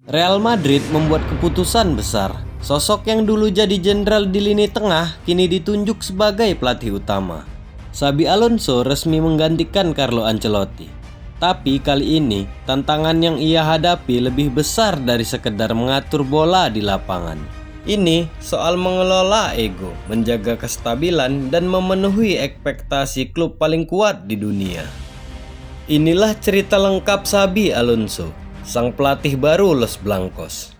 Real Madrid membuat keputusan besar. Sosok yang dulu jadi jenderal di lini tengah kini ditunjuk sebagai pelatih utama. Xabi Alonso resmi menggantikan Carlo Ancelotti. Tapi kali ini tantangan yang ia hadapi lebih besar dari sekedar mengatur bola di lapangan. Ini soal mengelola ego, menjaga kestabilan dan memenuhi ekspektasi klub paling kuat di dunia. Inilah cerita lengkap Xabi Alonso, sang pelatih baru Los Blancos.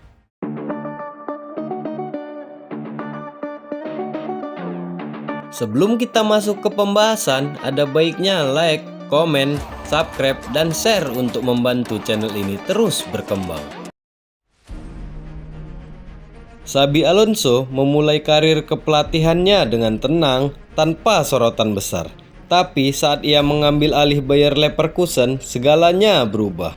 Sebelum kita masuk ke pembahasan, ada baiknya like, komen, subscribe, dan share untuk membantu channel ini terus berkembang. Xabi Alonso memulai karir kepelatihannya dengan tenang, tanpa sorotan besar. Tapi saat ia mengambil alih Bayer Leverkusen, segalanya berubah.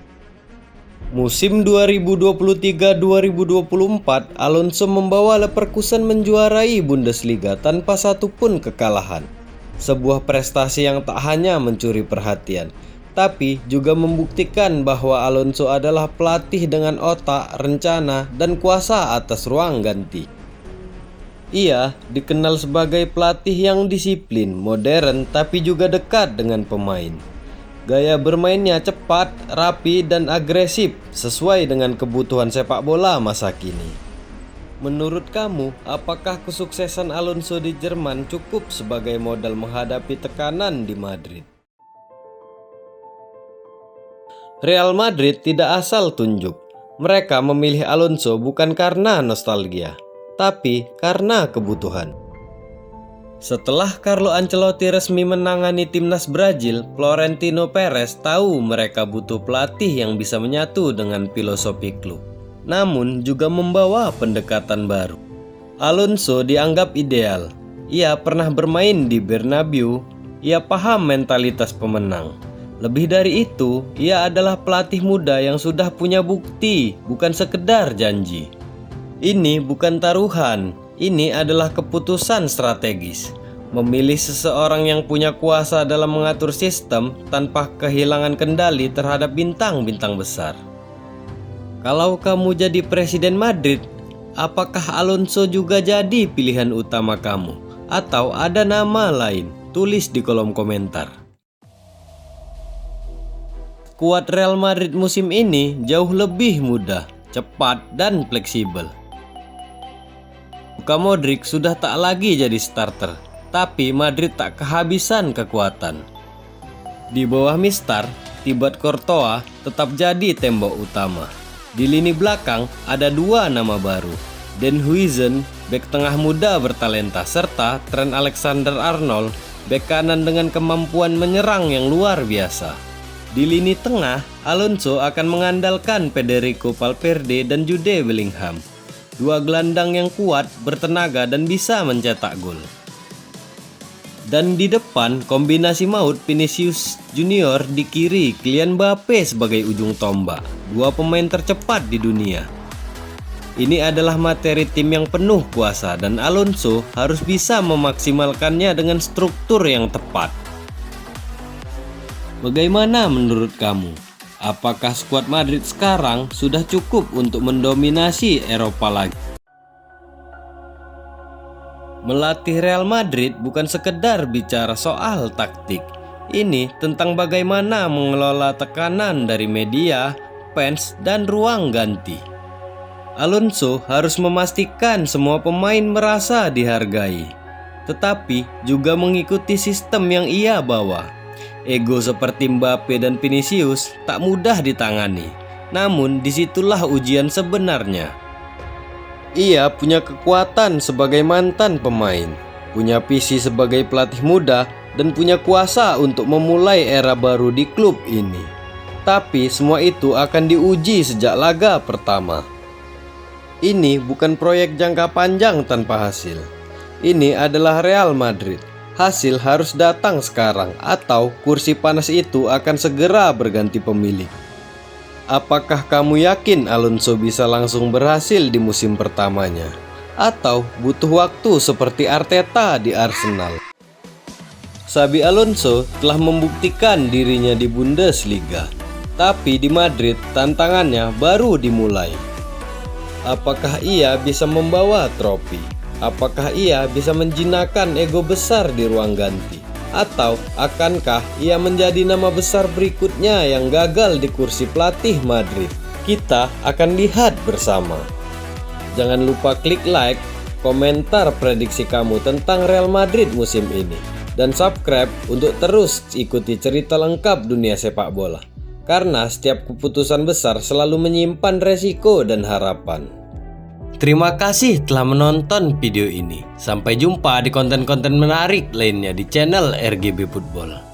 Musim 2023-2024, Alonso membawa Leverkusen menjuarai Bundesliga tanpa satupun kekalahan. Sebuah prestasi yang tak hanya mencuri perhatian, tapi juga membuktikan bahwa Alonso adalah pelatih dengan otak, rencana, dan kuasa atas ruang ganti. Ia dikenal sebagai pelatih yang disiplin, modern, tapi juga dekat dengan pemain. Gaya bermainnya cepat, rapi, dan agresif sesuai dengan kebutuhan sepak bola masa kini. Menurut kamu, apakah kesuksesan Alonso di Jerman cukup sebagai modal menghadapi tekanan di Madrid? Real Madrid tidak asal tunjuk. Mereka memilih Alonso bukan karena nostalgia, tapi karena kebutuhan. Setelah Carlo Ancelotti resmi menangani timnas Brazil, Florentino Perez tahu mereka butuh pelatih yang bisa menyatu dengan filosofi klub, namun juga membawa pendekatan baru. Alonso dianggap ideal. Ia pernah bermain di Bernabeu, ia paham mentalitas pemenang. Lebih dari itu, ia adalah pelatih muda yang sudah punya bukti, bukan sekedar janji. Ini bukan taruhan. Ini adalah keputusan strategis. Memilih seseorang yang punya kuasa dalam mengatur sistem tanpa kehilangan kendali terhadap bintang-bintang besar. Kalau kamu jadi presiden Madrid, apakah Alonso juga jadi pilihan utama kamu? Atau ada nama lain? Tulis di kolom komentar. Skuad Real Madrid musim ini jauh lebih mudah, cepat, dan fleksibel. Luka Modric sudah tak lagi jadi starter, tapi Madrid tak kehabisan kekuatan. Di bawah Mistar, Thibaut Courtois tetap jadi tembok utama. Di lini belakang ada dua nama baru, Dan Huijsen, bek tengah muda bertalenta, serta Trent Alexander-Arnold, bek kanan dengan kemampuan menyerang yang luar biasa. Di lini tengah, Alonso akan mengandalkan Federico Valverde dan Jude Bellingham. Dua gelandang yang kuat, bertenaga, dan bisa mencetak gol. Dan di depan, kombinasi maut Vinicius Junior di kiri, Kylian Mbappe sebagai ujung tombak. Dua pemain tercepat di dunia. Ini adalah materi tim yang penuh kuasa dan Alonso harus bisa memaksimalkannya dengan struktur yang tepat. Bagaimana menurut kamu? Apakah skuad Madrid sekarang sudah cukup untuk mendominasi Eropa lagi? Melatih Real Madrid bukan sekedar bicara soal taktik. Ini tentang bagaimana mengelola tekanan dari media, fans, dan ruang ganti. Alonso harus memastikan semua pemain merasa dihargai, tetapi juga mengikuti sistem yang ia bawa. Ego seperti Mbappe dan Vinicius tak mudah ditangani, namun disitulah ujian sebenarnya. Ia punya kekuatan sebagai mantan pemain, punya visi sebagai pelatih muda, dan punya kuasa untuk memulai era baru di klub ini. Tapi semua itu akan diuji sejak laga pertama. Ini bukan proyek jangka panjang tanpa hasil. Ini adalah Real Madrid. Hasil harus datang sekarang, atau kursi panas itu akan segera berganti pemilik. Apakah kamu yakin Alonso bisa langsung berhasil di musim pertamanya? Atau butuh waktu seperti Arteta di Arsenal? Xabi Alonso telah membuktikan dirinya di Bundesliga, tapi di Madrid tantangannya baru dimulai. Apakah ia bisa membawa trofi? Apakah ia bisa menjinakkan ego besar di ruang ganti? Atau akankah ia menjadi nama besar berikutnya yang gagal di kursi pelatih Madrid? Kita akan lihat bersama. Jangan lupa klik like, komentar prediksi kamu tentang Real Madrid musim ini, dan subscribe untuk terus ikuti cerita lengkap dunia sepak bola. Karena setiap keputusan besar selalu menyimpan resiko dan harapan. Terima kasih telah menonton video ini. Sampai jumpa di konten-konten menarik lainnya di channel RGB Football.